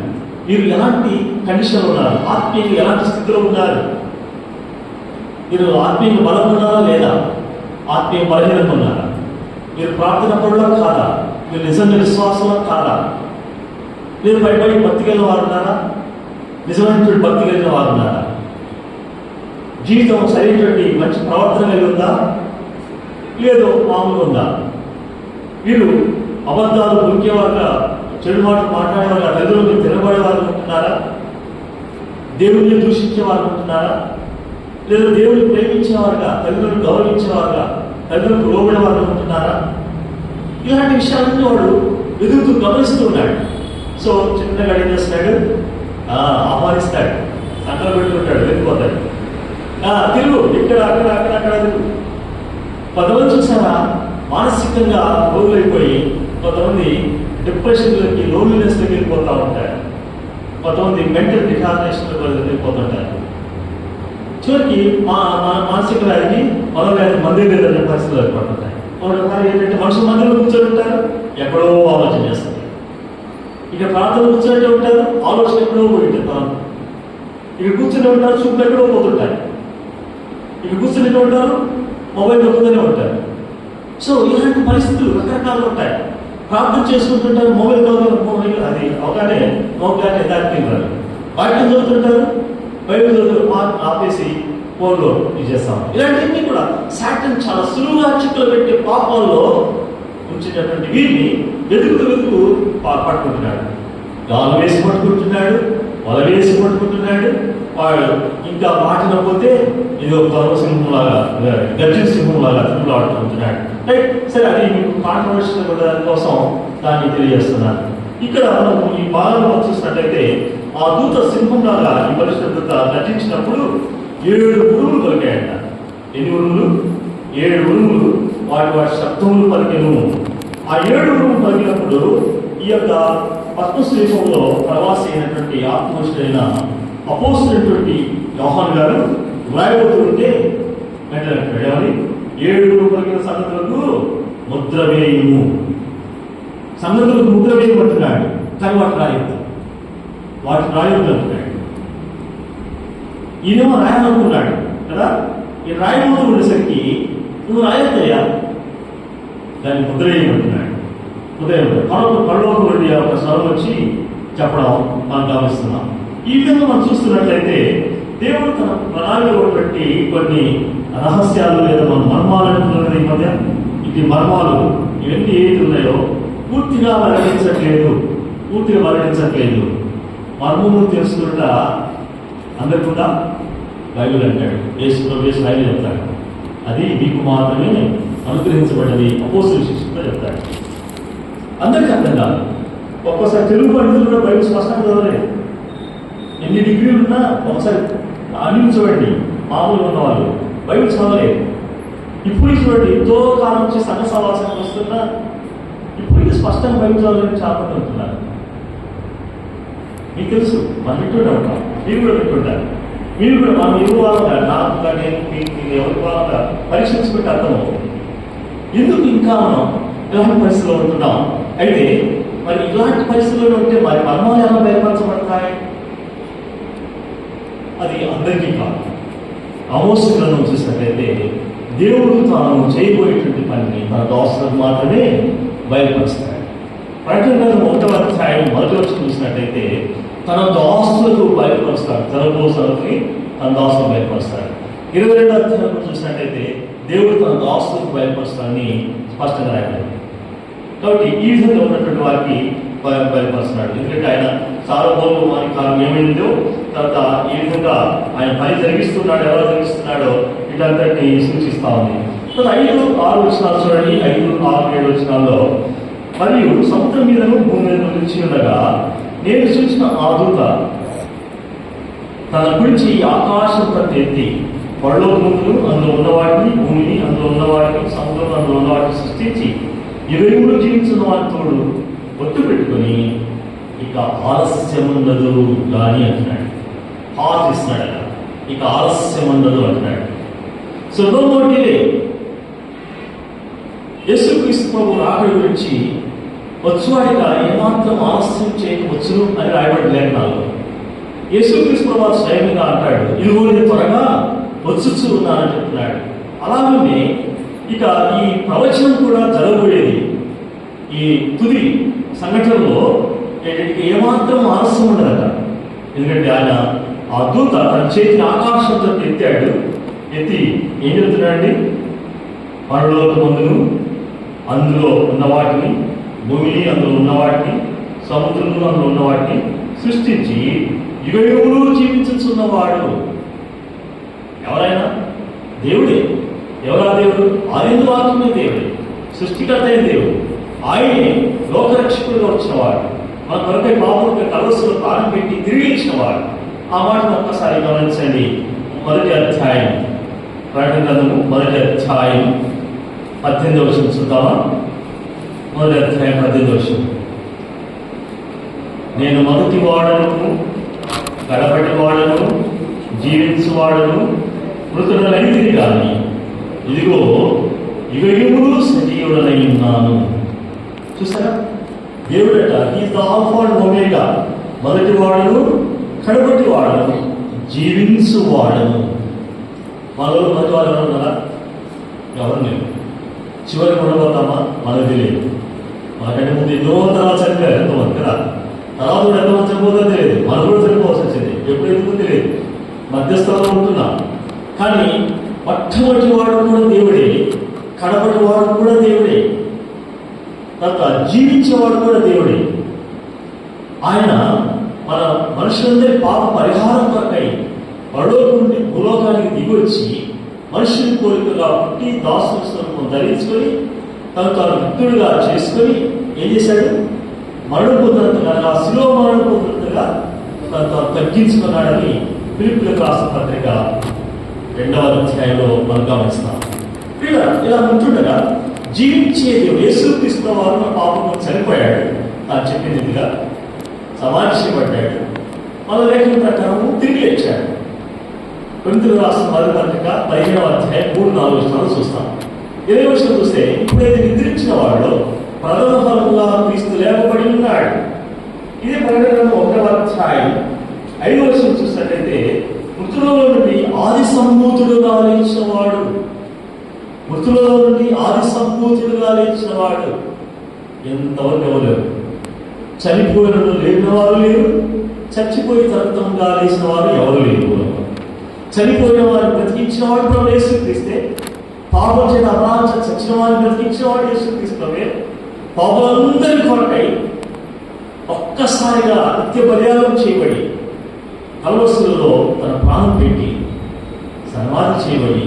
మీరు ఎలాంటి కండిషన్లో ఉన్నారు? ఆత్మీయంగా ఎలాంటి స్థితిలో ఉన్నారు? మీరు ఆత్మీయంగా బలం ఉన్నారా లేదా? ఆత్మీయ బలహీనంగా ఉన్నారా? మీరు ప్రార్థన పరులో కాదా? మీరు నిజంగా విశ్వాసంలో కాదా? మీరు బయట భక్తి కలిగిన వారు ఉన్నారా? నిజమైనటువంటి భక్తి కలిగిన వారు ఉన్నారా? జీవితం సరైనటువంటి మంచి ప్రవర్తన కలిగి ఉందా, లేదో మామూలుగా ఉందా? మీరు అబద్ధాలు దొరికేవారుగా, చెడు మాటలు మాట్లాడేవారుగా, తల్లిదండ్రులు తినబడేవారు ఉంటున్నారా? దేవుడిని దూషించేవారు ఉంటున్నారా? లేదా దేవుడిని ప్రేమించేవారుగా, తల్లిదండ్రులు గౌరవించేవారుగా, తల్లిదండ్రులు లోబడేవారు ఉంటున్నారా? ఇలాంటి విషయాలన్నీ వాడు ఎదుగుతూ గమనిస్తూ ఉన్నాడు. సో చిన్నగా ఏం చేస్తున్నాడు? ఆహ్వానిస్తాడు, సంకలు పెట్టుకుంటాడు, వెళ్ళిపోతాడు. తిరుగు, ఇక్కడ అక్కడ అక్కడ అక్కడ తిరుగు. కొంతమంది చూసారా మానసికంగా రోగులైపోయి, కొంతమంది డిప్రెషన్లోకి, లోన్లీనెస్లోకి వెళ్ళిపోతూ ఉంటారు, కొంతమంది మెంటల్ రిటార్డేషన్లోకి వెళ్ళిపోతుంటారు. చివరికి మానసిక వ్యాధికి మనోవ్యాధి మంది లేదనే పరిస్థితులు ఏర్పడుతుంటాయి. ఒకసారి ఏంటంటే మనుషులు మందిలో కూర్చొని ఉంటారు, ఎక్కడో ఆలోచన చేస్తారు. ఇక ప్రాంతంలో కూర్చొని ఉంటారు, ఆలోచన ఎక్కడో పోయి ఉంటారు. ఇక కూర్చొని ఉంటారు, చూపులు ఎక్కడో పోతుంటారు. ఇక కూర్చొని ఉంటారు, మొబైల్ నొక్కుతూనే ఉంటారు. సో ఇలాంటి పరిస్థితులు రకరకాలు ఉంటాయి. ప్రార్థన చేసుకుంటుంటారు, మొబైల్ అది అవగానే మోగానే దానికి వాటిని చదువుతుంటారు, బైబిల్ చదువుతారు, ఆపేసి ఫోన్లో ఇది చేస్తాం. ఇలాంటివన్నీ కూడా సాటన్ చాలా సులువుగా చిక్కులు పెట్టే పాపాల్లో ఉంచినటువంటి వీరిని వెతుకుతూ పట్టుకుంటున్నాడు. గాలు వేసి పట్టుకుంటున్నాడు, వల వేసి పట్టుకుంటున్నాడు. వాడు ఇంకా మాటినపోతే ఇది ఒక పర్వసింహంలాగా, గర్జన సింహంలాగా తిరుగులాడుకుంటున్నాడు. రైట్. సరే, అది మీకు కాంట్రవర్షియల్ కోసం దాన్ని తెలియజేస్తున్నాను. ఇక్కడ మనము ఈ భాగంలో చూసినట్లయితే ఆ దూత సింహంలాగా ఈ పరిశుద్ధ దూత నటించినప్పుడు 7 ఉరుములు పలికాయంట. ఎన్ని ఉరుములు? 7 ఉరుములు. వాటి శబ్దములు పలికెను. ఆ 7 ఉరుములు పలికినప్పుడు ఈ యొక్క పద్మశ్రీపంలో ప్రవాసి అయినటువంటి ఆత్మహుషుడైన అపోస్తులైనటువంటి యోహాను గారు వ్రాయబోతుంటే వెంటనే 7 ఉరుములు పలికిన సంగతులకు ముద్ర వేయుము, సంగతులకు ముద్ర వేయమంటున్నాడు. కానీ వాటి రాయొద్దు అంటున్నాడు. ఈయనేమో రాయాలనుకున్నాడు కదా. ఈ రాయబోతూ ఉండేసరికి నువ్వు రాయొద్దయ్యా, దాన్ని ముద్ర వేయమంటున్నాడు. ఉదయం కళ్ళలోకి వెళ్ళి ఒక స్వరం వచ్చి చెప్పడం మనం గమనిస్తున్నాం. ఈ విధంగా మనం చూస్తున్నట్లయితే దేవుడు తన ప్రణాళికలో బట్టి కొన్ని రహస్యాలు లేదా మన మర్మాలు అంటున్నది ఈ మధ్య. ఇది మర్మాలు ఇవన్నీ ఏది ఉన్నాయో పూర్తిగా వెల్లడించట్లేదు. మర్మము తెలుసుకుంటా అందరికీ బైబిల్ అంటాడు. యేసు బైబిల్ చెప్తాడు. అది మీకు మాత్రమే అనుగ్రహించబడ్డది అపోస్తలుల శిష్యులతో చెప్తాడు. అందరికీ అర్థం కాదు. ఒక్కోసారి తెలుగు పండితులు కూడా బైబిల్ స్పష్టంగా చదవలేదు. ఎన్ని డిగ్రీలు ఉన్నా ఒకసారి అందించబడి మామూలుగా ఉన్న వాళ్ళు బైబిల్ చదవలేదు. ఇప్పుడు చూడండి, ఎంతో కాలం నుంచి సంఘ సమాచారం వస్తున్నా ఇప్పుడు స్పష్టంగా బైబిల్ చదవాలని చాలా మంది ఉంటున్నారు. మీకు తెలుసు, మనం వింటుంటాం, మీరు కూడా వింటుంటారు. మీరు కూడా మనం ఇవ్వాలంగా నాకు నేను మీకు ఎవరి వాళ్ళగా పరీక్షించుకుంటే అర్థమవుతుంది. ఎందుకు ఇంకా మనం ఇలాంటి పరిస్థితుల్లో ఉంటున్నాం? అయితే మరి ఇలాంటి పరిస్థితుల్లో ఉంటే మరి మర్మాలు ఎలా బయలుపరచబడతాయి? అది అందరికీ కాదు. ఆమోసు గ్రంథం చూసినట్లయితే దేవుడు తాను చేయబోయేటువంటి పనిని మన దాసులకు మాత్రమే బయలుపరుస్తాడు. ప్రకటన గ్రంథం 1వ అధ్యాయం 1వ వచనం చూసినట్లయితే తన దాసులకు బయలుపరుస్తాడు. తనకు సరుకుని తన దాసులకు బయలుపరుస్తాడు. 22వ అధ్యాయం చూసినట్లయితే దేవుడు తన దాసులకు బయలుపరుస్తాడని స్పష్టంగా రాయబడింది. కాబట్టి ఈ విధంగా ఉన్నటువంటి వారికి బయలుపరుస్తున్నాడు. ఎందుకంటే ఆయన సార్వభౌమ వారి కాలం ఏమైందో, తర్వాత ఈ విధంగా ఆయన పని జరిగిస్తున్నాడు, ఎవరు జరిగిస్తున్నాడో వీటంతటిని సూచిస్తా ఉంది. 5-6 వచనాలు చూడండి. 5-6-7 వచనాల్లో మరియు సముద్రం మీదను భూమి మీద నిలిచి ఉండగా నేను చూసిన ఆ దూత తన గురించి ఆకాశం ప్రతి ఎత్తి పరలోకమును అందులో ఉన్నవాటిని, భూమిని అందులో ఉన్నవాటిని, సముద్రం అందులో ఉన్నవాటిని సృష్టించి 20 జీవించిన వారి తోడు ఒట్టు పెట్టుకొని ఇక ఆలస్యం ఉండదు కానీ అంటున్నాడు. ఆశిస్తున్నాడు అలా, ఇక ఆలస్యం ఉండదు అంటున్నాడు. So no more delay. యేసుక్రీస్తు ప్రభు రాకడ గురించి వచ్చువాడిగా ఏమాత్రం ఆలస్యం చేయవచ్చును అని రాయబడి లేఖనాలు. యేసుక్రీస్తు ప్రభు స్వయంగా అంటాడు, ఇదిగో నేను త్వరగా వచ్చుచూ ఉన్నానని చెప్తున్నాడు. అలాగే ఇక ఈ ప్రవచనం కూడా జరగబోయేది ఈ తుది సంఘటనలో ఏమాత్రం ఆలస్యం ఉండదట. ఎందుకంటే ఆయన ఆ దూత తన చేతిని ఆకాశంతో ఎత్తాడు. ఎత్తి ఏం చెప్తున్నాడండి? పరలోకమందును అందులో ఉన్న వాటిని, భూమిని అందులో ఉన్న వాటిని, సముద్రంలో అందులో ఉన్న వాటిని సృష్టించి యుగయుగములు జీవించుచున్నవాడు ఎవరైనా దేవుడే. ఎవరా దేవుడు? ఆదిందు వాక్యమే దేవుడే, సృష్టికర్త అయిన దేవుడు. ఆయనే లోకరక్షకుడుగా వచ్చినవాడు, మన కొరకై పాపం కలవసులో ప్రాణం పెట్టి తిరిగి ఇచ్చినవాడు. ఆ మాటను ఒక్కసారి గమనించండి. 1వ అధ్యాయం ప్రకటన గ్రంథము 1వ అధ్యాయం 18వ వచనం చూద్దామా? 1వ అధ్యాయం 18వ వచనం. నేను మొదటి వాడను, కడపటి వాడను, జీవించువాడను, మృతుడనైతిని కానీ ఇదిగో యుగయుగములు సజీవుడనై ఉన్నాను. చూసారా? దేవుడట is the alpha and omega. మొదటి వాడను, కడపటి వాడను, జీవించువాడను. మనలో మొదటి వాడు ఎవరు ఉన్నారా? ఎవరు లేదు. చివరికి ఉండబోతామా? మనకు తెలియదు. మనకంటే ముందు ఎన్నో తర్వాత చనిపోయారు ఎంతోమంది కదా. తర్వాత కూడా ఎంతమంది చనిపోతుందో తెలియదు. మనకు కూడా చనిపోవాల్సి వచ్చింది. ఎప్పుడు ఎందుకు తెలియదు. మధ్యస్థంలో ఉంటున్నాం. కానీ మొట్టమొదటి వాడు కూడా దేవుడే, కడపటి వాడు కూడా దేవుడే, తర్వాత జీవించేవాడు కూడా దేవుడే. ఆయన మన మనుషులందరి పాప పరిహారం కొరకై పరలోకం నుండి భూలోకానికి దిగొచ్చి మనుషుని కోరికగా పుట్టి దాసుని స్వరూపం ధరించుకొని తను తాను భక్తుడిగా చేసుకొని ఏం చేశాడు? మరణం పొందినంతగా, ఆ శిలువ మరణం పొందినంతగా తగ్గించుకున్నాడని ఫిలిప్పీయులకు రాసిన పత్రిక 2వ అధ్యాయంలో మనం గమనిస్తాం. ఇలా ఉంటుండగా జీవించే యేసుక్రీస్తు వారు మన పాపం చనిపోయాడు, తాను చెప్పినదిగా సమాధి చేయబడ్డాడు, మన లేఖన ప్రకారం తిరిగి లేచాడు. కొరింథీయులకు రాసిన మొదటి పత్రిక 15వ అధ్యాయం 3-4 వచనాలు చూస్తాం. 20వ వచనం చూస్తే, ఇప్పుడైతే నిద్రించిన వాడు ప్రథమ ఫలముగా క్రీస్తు లేపబడి ఉన్నాడు. ఇదే ప్రకటన 1వ అధ్యాయం 5వ వచనం చూసినట్లయితే, మృతులలో నుండి ఆది సంభూతుడుగా లేచినవాడు, మృతులలో నుండి ఆది సంభూతుడుగా లేచినవాడు. ఎంతవరకు ఎవరు చనిపోయిన లేని వారు లేరు, చచ్చిపోయి తరంతంగా లేచిన వారు ఎవరు లేరు. చనిపోయిన వారిని బ్రతికించిన వాడు కూడా యేసుక్రీస్తే, పాపం చేత అపరాధం చచ్చిన వారిని బ్రతికించిన వాడు యేసుక్రీస్తువే. పాపలందరి కొరకై ఒక్కసారిగా నిత్య బలియాగం చేయబడి కల్వరిలో తన ప్రాణం పెట్టి సమాధి చేయబడి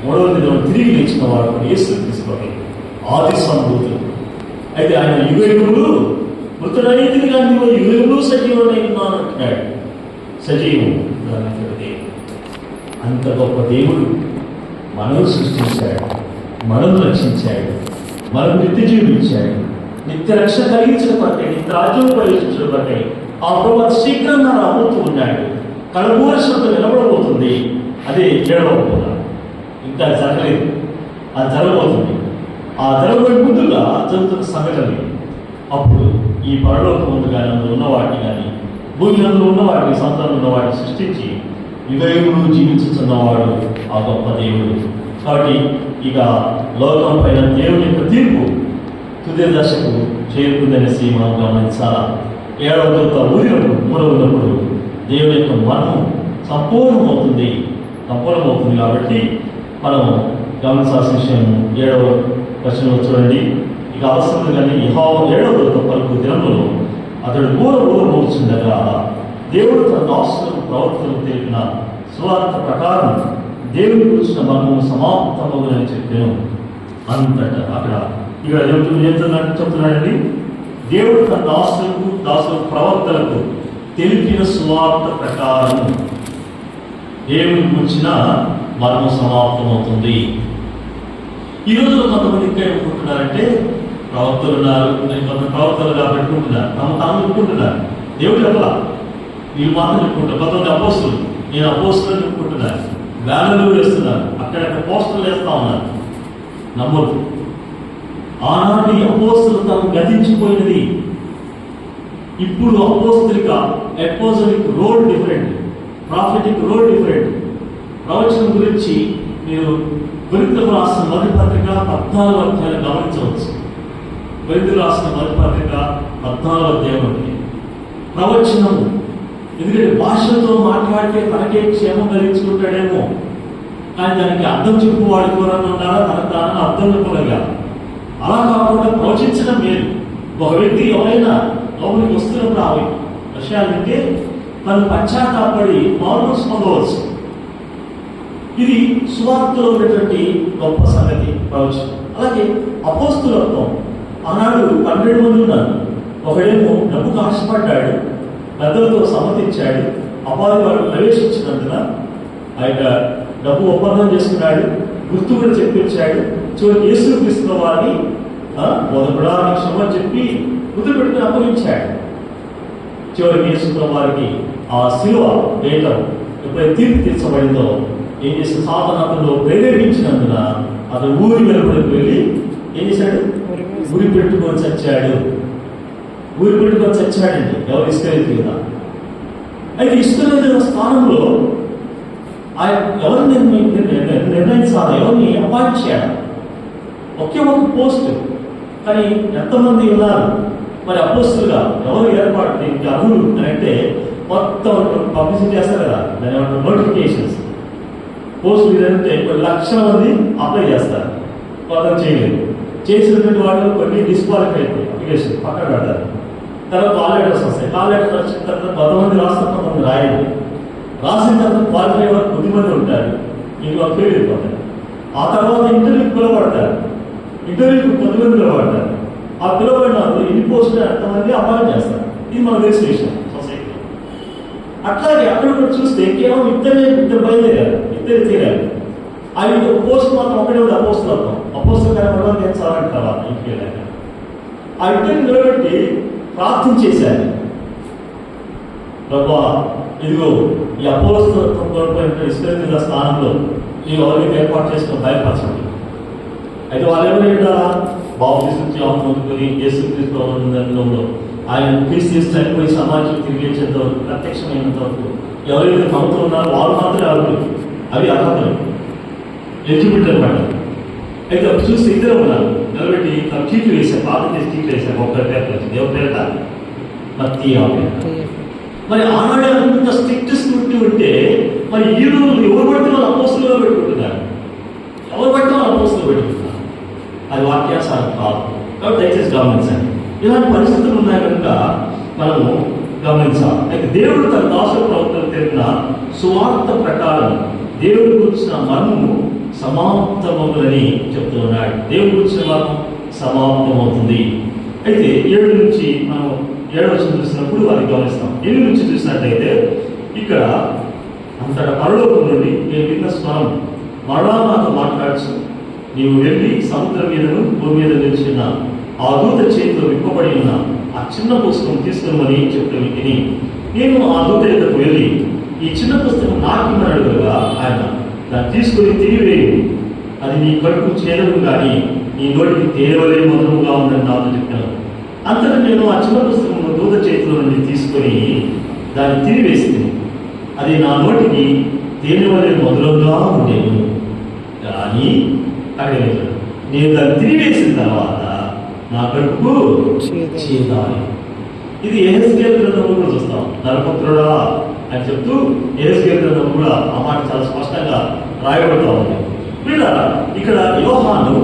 3వ దినం తిరిగి లేచిన వాడు యేసుక్రీస్తువే, ఆది సంభూతుడు. అయితే ఆయన యుగయుగులు మృతుడైతిగా నీవు యుగయుగులు సజీవుడై ఉన్నాను అంటున్నాడు. సజీవం అంత గొప్ప దేవుడు మనల్ని సృష్టించాడు, మనల్ని రక్షించాడు, మనకు నిత్య జీవించాడు, నిత్య రక్షణ కలిగించడం పట్టే, నిత్య రాజ్యం ప్రవేశించడం పట్టే ఆ ప్రభు శీఘ్రంగా రాబోతూ ఉన్నాడు. కళమూర్షంతో నిలబడబోతుంది. అదే 7వ పూట. ఇంకా జరగలేదు, అది జరగబోతుంది. ఆ జరగబోయే ముందుగా జరుగుతున్న సంఘటన. అప్పుడు ఈ పరలోకం ముందు కానీ అందులో ఉన్న వాటిని కానీ భూమి అందులో ఉన్న వాటిని సంతానం ఉన్న వాటిని సృష్టించి యుగయుగులు జీవించుతున్నవాడు ఆ గొప్ప దేవుడు. కాబట్టి ఇక లోకం పైన దేవుని యొక్క తీర్పు తుది దశకు చేరుకుందనేసి మనం గమనించాలా. 7వ దూత ఊరినప్పుడు, 3వ ఉన్నప్పుడు దేవుని యొక్క మరణం సంపూర్ణమవుతుంది. కాబట్టి మనం గమనించాల్సిన విషయం 7వ వచనంలో చూడండి. ఇక అవసరం కానీ 7వ దూత పలుకు దినములలో అతడు ఊరమవుతుండగా దేవుడు తన దాసులకు ప్రవర్తనకు తెలిపిన సువార్త ప్రకారం దేవుని గురించిన మర్మం సమాప్తమవునని చెప్పాను. అంతటా అక్కడ ఇక్కడ చెప్తున్నాడండి, దేవుడు తన దాసుల ప్రవర్తనకు తెలిపిన సువార్త ప్రకారం దేవుని గురించిన మర్మం సమాప్తమవుతుంది. ఈ రోజులో కొంతమంది ఇక్కడ ఏమనుకుంటున్నారంటే, ప్రవక్తలు ఉన్నారు, కొంత ప్రవక్తలుగా పెట్టుకుంటున్నారు, తాము చెప్పుకుంటున్నారు. దేవుడు చెప్పలా, వీళ్ళు మాత్రం చెప్పుకుంటారు. కొంతమంది అపోస్తులు, నేను అపోస్తులు చెప్పుకుంటున్నాను, బ్యానర్లు వేస్తున్నారు, అక్కడక్కడ పోస్టర్లు వేస్తా ఉన్నారు. నమ్మదు. ఆనాటి అపోస్తులు తాము గతించిపోయినది. ఇప్పుడు apostolic role different, prophetic role different. ప్రవచనం గురించి మీరు కొరింథీయులకు రాసిన మొదటి పత్రిక 14వ అధ్యాయాలు గమనించవచ్చు. కొరింథీయులకు రాసిన మొదటి పత్రిక 14వ అధ్యాయం అంటే ప్రవచనము. ఎందుకంటే భాషతో మాట్లాడితే తనకే క్షేమం కలిగించుకుంటాడేమో, కానీ దానికి అర్థం చెప్పు వాడుకోరని ఉండాలా, తనకు తాను అర్థం చెప్పగలిగా. అలా కాకుండా ప్రవచించడం మేలు. ఒక వ్యక్తి ఎవరైనా లోపలికి వస్తున్నప్పుడు ఆ విషయాలంటే తను పశ్చాత్తాపడి మార్పులు పొందవచ్చు. ఇది సువార్తలో ఉన్నటువంటి గొప్ప సంగతి ప్రవచనం. అలాగే అపోస్తులత్వం. ఆనాడు 12 మంది ఉన్నారు. ఒకడేమో డబ్బుకు ఆశపడ్డాడు, పెద్దలతో సమ్మతించాడు, అపాధి వాడు ప్రవేశించినందున ఆ యొక్క డబ్బు ఒప్పందం చేసుకున్నాడు, గుర్తు కూడా చెప్పించాడు. చివరికి యేసుక్రీస్తు వారిని బోధకుడానికి క్షమ చెప్పి గుర్తు పెట్టుకుని అప్పగించాడు. చివరికి యేసుక్రీస్తు వారికి ఆ శిలువ వేయటం ఎప్పుడైతే తీర్పు తీర్చబడిందో ఏం చేసిన సాధనలో ప్రేరేపించినందున అతను ఊరి వెలుపడికి వెళ్ళి ఏం చేశాడు? గురి పెట్టుకొని చచ్చాడు. ఎవరు? ఇస్కరియోతు కదా. అయితే ఇస్కరియోతు స్థానంలో ఆయన ఎవరిని నిర్ణయించాలి, ఎవరిని అపాయింట్ చేయాలి? ఒకే ఒక పోస్ట్, కానీ ఎంతమంది ఉన్నారు మరి అపోస్తులుగా? ఎవరు ఏర్పాటు దీనికి అర్హులు అని అంటే మొత్తం పబ్లిసిటీ చేస్తారు కదా, దాని ఏమంటారు నోటిఫికేషన్స్. పోస్టులు ఏదంటే కొన్ని లక్షల మంది అప్లై చేస్తారు, కొందరు చేయలేదు. చేసినటువంటి వాళ్ళు కొన్ని డిస్క్వాలిఫై అయిపోయి అప్లికేషన్ పక్కన పెడతారు. తర్వాత కాల్ లెటర్స్ వస్తాయి. కాల్ లెటర్స్ వచ్చిన తర్వాత 10 మంది రాస్తారు, కొంతమంది రాయలేదు. రాసిన తర్వాత క్వాలిఫై వారు కొద్దిమంది ఉంటారు, ఇంకో ఫెయిల్ అయిపోతారు. ఆ తర్వాత ఇంటర్వ్యూకి పిలవబడతారు, ఇంటర్వ్యూకి 10 మంది పిలవబడతారు. ఆ పిలవబడిన వాళ్ళు ఎన్ని పోస్టులు ఎంతమంది అపాయింట్ చేస్తారు. ఇది మనకు తెలిసిన విషయం సొసైటీలో. అట్లాగే అక్కడ కూడా చూస్తే కేవలం ఇద్దరు బయలుదేరారు, ఇద్దరు తీరారు. ఆ పోస్ట్ మాత్రం ఒకటే ఉంది, అపోస్తలత్వం. అపోస్తల కార్యక్రమం నేను చదవండి తర్వాత ఇంటికి ఆ ఇద్దరిని నిలబెట్టి ప్రార్థన చేశారు. ప్రభువా, ఇదిగో ఈ అపోస్తలత్వం కోల్పోయిన ఇస్రాయేలీయుల స్థానంలో నీవు ఎవరికి ఏర్పాటు చేసుకుని బయలుపరచండి. అయితే వాళ్ళు ఎవరైనా బాప్తిసం పొందుకొని యేసుక్రీస్తులో ఆయన క్రీస్తు చనిపోయి సమాజం తిరిగి వచ్చేంతవరకు ప్రత్యక్షమైనంత వరకు ఎవరైతే మనతో ఉన్నారో వాళ్ళు మాత్రమే అర్హులు. అవి అర్హతలు ఎలిజిబిలిటీ అనమాట. అయితే అప్పుడు చూస్తే ఇద్దరు ఉన్నారు నిలబెట్టి చీట్లు వేశారు, పాత చేసి చీట్లు వేశారు. ఒక్కరి పేరు వచ్చింది, ఎవరి పేరట? మత్తీయ. మరి ఆనాడే అంత స్ట్రిక్ట్ స్క్రూటినీ ఉంటే మరి ఈ రోజు ఎవరు పడితే వాళ్ళు అపోస్తలుగా పెట్టుకుంటున్నారు, ఎవరు పడితే వాళ్ళు అపోస్తలుగా పెట్టుకుంటున్నారు. అది వాక్యాసారం కాదు. కాబట్టి దయచేసి గమనించండి. ఇలాంటి పరిస్థితులు ఉన్నాయి కనుక మనము గమనించాలి. అయితే దేవుడు తన దాసుల ప్రవక్తలు తెలిపిన సువార్త ప్రకారం దేవుడి గురించిన మర్మము సమాప్తమవుతుందని చెప్తూ ఉన్నాడు. దేవుడి గురించిన మర్మం సమాప్తమవుతుంది. అయితే 7 నుంచి మనం 7వ వచనం చూసినప్పుడు అది గమనిస్తాం. 8 నుంచి చూసినట్లయితే ఇక్కడ అంతటా పరలోకం నుండి నేను విన్న స్వరం మరలా నాతో మాట్లాడుచు, నీవు వెళ్ళి సముద్రం మీదను భూమి మీద నిలిచిన ఆ దూత చేతిలో విప్పబడి ఉన్న ఆ చిన్న పుస్తకం తీసుకుని చెప్తూ విని నేను ఆ దూత దగ్గరకు వెళ్ళి ఈ చిన్న పుస్తకం నాకిమ్మని అడుగుగా ఆయన దాన్ని తీసుకుని తిరిగివేయి, అది నీ కడుపు చేరదు కానీ నీ నోటికి తేవలే మధురముగా ఉందని నాతో చెప్పాను. అంతటా నేను ఆ చిన్న పుస్తకం దూత చేతిలో నుండి తీసుకొని దాన్ని తిరిగివేసింది. అది నా నోటికి తేనె వలె మధురంగా ఉండేది. కానీ అక్కడ నేను దాన్ని తిరిగివేసిన తర్వాత నా కడుపుకు చేదాలి. ఇది యెహెజ్కేలు గ్రంథంలో కూడా చూస్తాం. నరపుత్రుడా అని చెప్తూ యెహెజ్కేలు గ్రంథం కూడా ఆ మాట చాలా స్పష్టంగా రాయబడుతూ ఉంది. వీళ్ళ ఇక్కడ యోహాను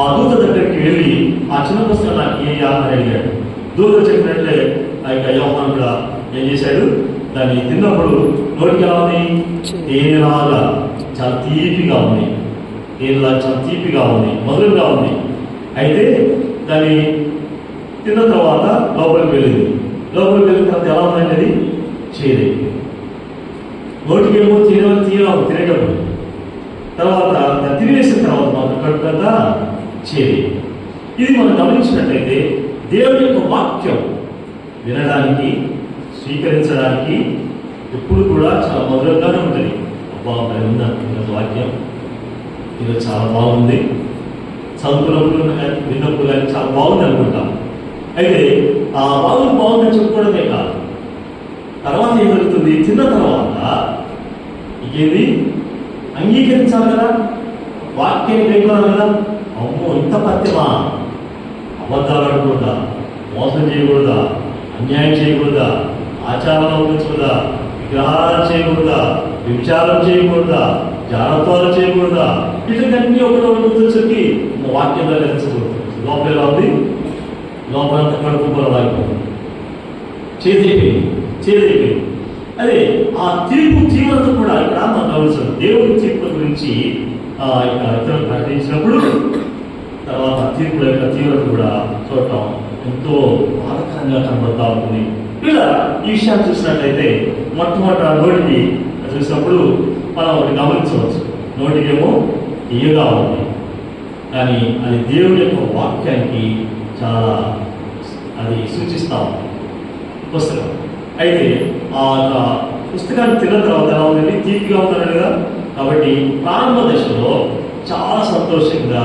ఆ దూత దగ్గరికి వెళ్ళి ఆ చిన్న పుస్తకం నాకు ఏయా అని అడిగాడు. దూత చెప్పినట్లే ఆ యొక్క యోహాను కూడా ఏం చేశాడు, దాన్ని తిన్నప్పుడు నోటికి ఎలా ఉంది? తేనెలాగా చాలా తీపిగా ఉంది, తేనెలా చాలా తీపిగా ఉంది, మధురంగా ఉంది. అయితే దాన్ని తిన్న తర్వాత లోపలికి వెళ్ళింది. లోపలికి వెళ్ళిన తర్వాత ఎలా ఉందండి? అది చేదు. నోటికి ఏమో తీయగా తినేటప్పుడు, తర్వాత దాన్ని తినేసిన తర్వాత మాత్రం కడుపుకంతా చేదు. ఇది మనం గమనించినట్లయితే దేవుని యొక్క వాక్యం వినడానికి, స్వీకరించడానికి ఎప్పుడు కూడా చాలా మధురంగానే ఉంటుంది. అబ్బా మరి ఉందా వాక్యం, ఇది చాలా బాగుంది, చదువుకున్నప్పుడు కానీ విన్నప్పుడు కానీ చాలా బాగుంది అనుకుంటాం. అయితే ఆ బాగుందని చెప్పుకోవడమే కాదు, తర్వాత ఏం జరుగుతుంది? తిన్న తర్వాత ఇంకేంది? అంగీకరించాలి కదా, వాక్యాన్ని పేర్కొనాలి కదా. అమ్మో ఇంత పత్యమా, అబద్ధాలు ఆడకూడదా, మోసం చేయకూడదా, అన్యాయం చేయకూడదా, ఆచారాలు అవగించకూడదా, విగ్రహాలు చేయకూడదా, విచారం చేయకూడదా, జాగ్రత్తలు చేయకూడదా, ఇట్లన్నీ ఒకటి గుర్తొచ్చి వాక్యం ధరించకూడదు. లోపల ఎలా ఉంది? లోపలంతా కడుపు పొరలాగిపోతుంది, చేదైపోయింది. అదే ఆ తీర్పు తీవ్రత కూడా ఇక్కడ మనం గమనించాలి. దేవుడి తీర్పు గురించి ఇతరులు ప్రకటించినప్పుడు తర్వాత తీర్పుల యొక్క తీవ్రత కూడా చూడటం ఎంతో బాధకరంగా కనబడతా ఉంటుంది. ఇలా ఈ విషయాన్ని చూసినట్లయితే మొట్టమొదటి నోటికి చూసినప్పుడు మనం ఒకటి గమనించవచ్చు. నోటికేమో తీయగా ఉంది, కానీ అది దేవుడి యొక్క వాక్యానికి చాలా అది సూచిస్తూ ఉంది పుస్తకం. అయితే ఆ పుస్తకాన్ని తిన్న తర్వాత ఎలా ఉందండి? తీపిగా ఉందన్నాడు కదా. కాబట్టి ప్రారంభ దశలో చాలా సంతోషంగా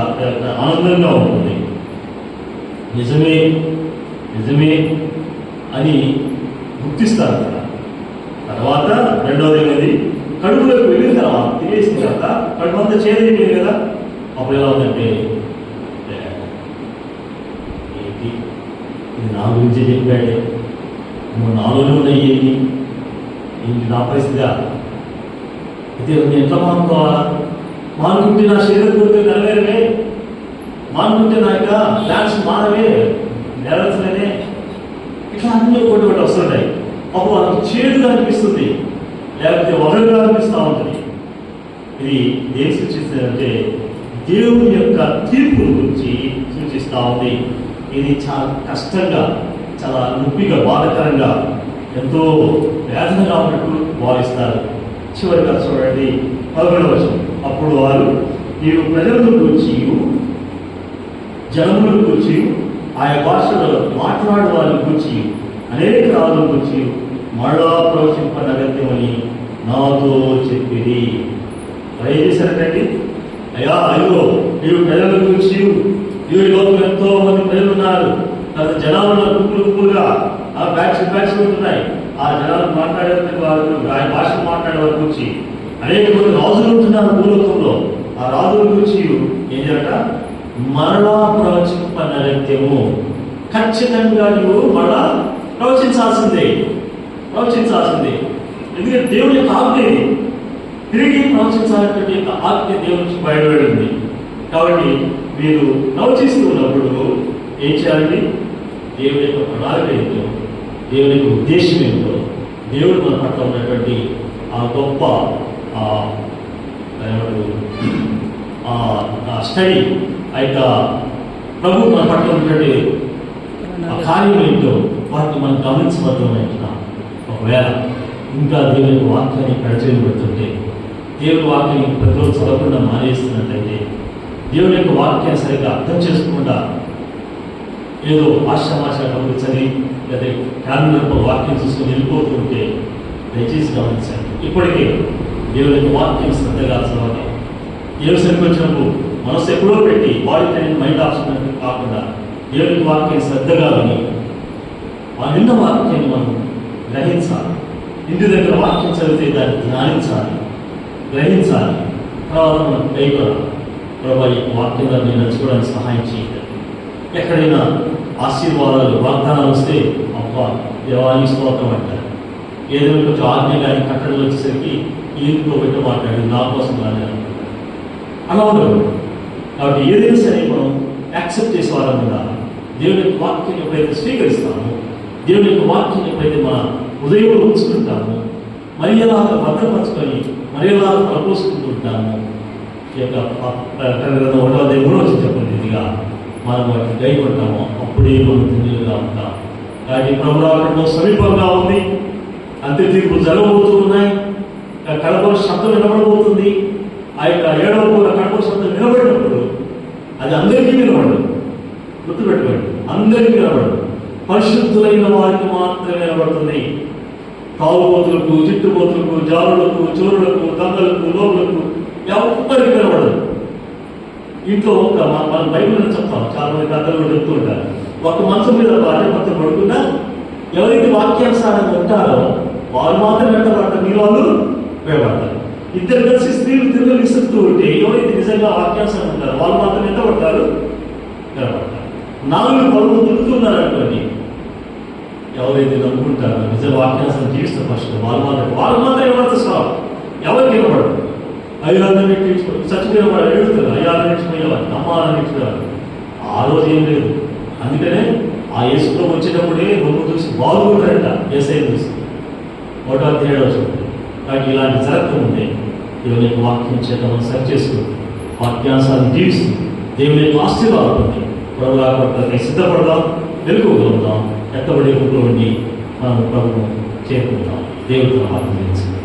ఆనందంగా ఉంటుంది. నిజమే అని గుర్తిస్తారు కదా. తర్వాత రెండవది ఏమైంది? కడుపులోకి వెళ్ళిన తర్వాత తినేసిన తర్వాత కడుపు అంతా చేదైపోయింది కదా. అప్పుడు ఎలా ఉందంటే ఏంటి ఇది నా గురించి చెప్పాడే, నాలోనే ఉన్నాయి, ఏంటి నా పరిస్థితి? అయితే నేను ఎట్లా మానుకోవాలా? మానుకుంటే నా శరీరం కోరికలు నెరవేరవే, మానుకుంటే నా యొక్క ప్లాన్స్ మానవే, నెరవేర్చలేనే, ఇట్లా అన్నీ ఒకటి వస్తుంటాయి. అప్పుడు వాళ్ళకి చేదుగా అనిపిస్తుంది, లేకపోతే వగలుగా అనిపిస్తూ ఉంటుంది. ఇది ఏం సూచిస్తుందంటే దేవుని యొక్క తీర్పు గురించి సూచిస్తూ ఉంది. ఇది చాలా కష్టంగా, చాలా నొప్పిగా, బాధకరంగా, ఎంతో వేదనగా ఉన్నట్టు భావిస్తారు. చివరిగా చూడండి 11వ వచనం. అప్పుడు వారు, నీవు ప్రజలను గూర్చి, జనములను గూర్చి, ఆయా భాషలో మాట్లాడే వారిని గూర్చి, అనేక రాజుల గూర్చి మళ్ళా ప్రవచింపనగత్యమని నాతో చెప్పిరి. ఏం చేశారంటండి? అయ్యా అయ్యో, నీవు ప్రజల గురించి, ఈ లోపల ఎంతో మంది ప్రజలు ఉన్నారు, తర్వాత జనాలు గుంపులుగా బ్యాచ్ ఉంటున్నాయి. ఆ జనాలు మాట్లాడే వారు, ఆ భాష మాట్లాడే వారి గురించి అనేక మంది రాజులు ఉంటున్నారు భూలోకంలో. ఆ రాజుల గురించి ఏం చేయాలట? మరలా ప్రవచింపనగత్యము. ఖచ్చితంగా నువ్వు మరలా ప్రవచించాల్సిందే. ఎందుకంటే దేవుని యొక్క ఆజ్ఞ తిరిగి ప్రవచించాలన్నటువంటి యొక్క ఆజ్ఞ దేవుని నుంచి బయటపడింది. కాబట్టి మీరు ప్రవచిస్తూ ఉన్నప్పుడు ఏం చేయాలండి? దేవుని యొక్క ప్రణాళిక ఏంటో, దేవుని యొక్క ఉద్దేశం ఏంటో, దేవుడు మన పట్ల ఉన్నటువంటి ఆ గొప్ప స్టడీ, ఆ యొక్క ప్రభు మన పట్ల ఉన్నటువంటి ఆ కార్యం ఏంటో వాటిని మనం గమనించబద్దామంటున్నాం. ఒకవేళ ఇంకా దేవుని యొక్క వాక్యాన్ని పరిచయం పెడుతుంటే, దేవుని వాక్యాన్ని ప్రతిరోజు చదవకుండా మానేస్తున్నట్లయితే, దేవుని యొక్క వాక్యాన్ని సరిగ్గా అర్థం చేసుకోకుండా ఏదో ఆశామాష గమనించని లేదా క్యాలెండర్ వాక్యం చూసుకొని వెళ్ళిపోతుంటే దయచేసి గమనించండి. ఇప్పటికే దేవుని యొక్క వాక్యం శ్రద్ధగా చదవాలి. దేవుని సరికి వచ్చినప్పుడు మనసు ఎప్పుడో పెట్టి బాడీ టైం మైండ్ ఆప్షన్ కాకుండా దేవుని వాక్యం శ్రద్ధగా విని ఆ నిన్న వాక్యాన్ని మనం గ్రహించాలి. ఇంటి దగ్గర వాక్యం చదివితే దాన్ని ధ్యానించాలి, గ్రహించాలి. తర్వాత మనం కైకొనాలి. ప్రభు ఈ వాక్యంగా నేను నడుచుకోవడానికి సహాయం చేయాలి. ఎక్కడైనా ఆశీర్వాదాలు, వాగ్దానాలు వస్తే అబ్బా దేవానికి స్తోత్రం అంటారు. ఏదైనా కొంచెం ఆజ్ఞ కానీ కట్టడలు వచ్చేసరికి ఇంట్లో పెట్టి మాట్లాడి నా కోసం కానీ అనుకుంటారు. అలా ఉండదు. కాబట్టి ఏదైనా సరే మనం యాక్సెప్ట్ చేసే వారం కూడా దేవుని యొక్క వాక్యం ఎప్పుడైతే స్వీకరిస్తామో, దేవుని యొక్క వాక్యం ఎప్పుడైతే మన హృదయంలో ఉంచుకుంటామో, మర్యాదగా భద్రపరచుకొని మర్యాదగా ప్రపోసుకుంటూ ఉంటాము. ఈ యొక్క 1వ చెప్పండి, ఇదిగా మనం వాటిని గైకొంటామో అప్పుడే మనం ధన్యులుగా ఉంటాం. కాబట్టి ప్రభు రావడంలో సమీపంగా ఉంది. అంత్య తీర్పు జరగబోతూ ఉన్నాయి. కడపల శబ్దం వినబడబోతుంది. ఆ యొక్క 7వ పూట కడపల శబ్దం వినబడినప్పుడు అది అందరికీ వినబడదు. గుర్తుపెట్టుకోండి, అందరికీ వినబడదు. పరిశుద్ధులైన వారికి మాత్రమే వినబడుతుంది. తాగుబోతులకు, చిట్టుబోతులకు, జారులకు, చోరులకు, దొంగలకు, లోపులకు ఎవరికి వినబడదు. ఇంట్లో మన బైబిల్ చెప్తాం, చాలా మంది కథలు చెప్తూ ఉంటారు. ఒక మనసు మీద భార్య భర్త పడుకున్నా ఎవరైతే వాక్యానుసారంగా ఉంటారో వారు మాత్రం వెంటబడతారు, మీరు వాళ్ళు వేయబడతారు. ఇద్దరు కలిసి స్త్రీలు తిరుగులు విసురుతూ ఉంటే ఎవరైతే నిజంగా వాక్యానుసారంగా ఉంటారో వాళ్ళు మాత్రం వెంటబడతారు, వేయబడతారు. 4 పరువులు దొరుకుతున్నారు అనుకోండి, ఎవరైతే నమ్ముకుంటారో నిజ వాక్యానుసారం జీవిస్తారు ఫస్ట్ వాళ్ళు మాత్రం ఏమవుతుంది స్వామి, ఎవరికి నిలబడదు. 500 చచ్చిపోయిన ఎడుగుతారు, 5 నిలిచిపోయేవారు, నమ్మాలని నిలిచిపోయేవారు. ఆ రోజు ఏం లేదు. అందుకనే ఆ యేసులో వచ్చేటప్పుడే రొమ్ము చూసి బాగుంటారంట. ఏసై చూసి 1వ అధ్యాయం వస్తుంది. కాబట్టి ఇలాంటి జరగకముందే దేవుని యొక్క వాక్యం చేత మనం సరి చేసుకుంది, వాక్యానుసారం జీవిస్తూ దేవుని యొక్క ఆశీర్వాదం ఉంది. ప్రభుత్వానికి సిద్ధపడదాం, వెలుగుదాం, ఎత్తబడే ఉండి మనం ప్రభుత్వం చేరుకుందాం. దేవుడితో ఆత్మీయించాలి.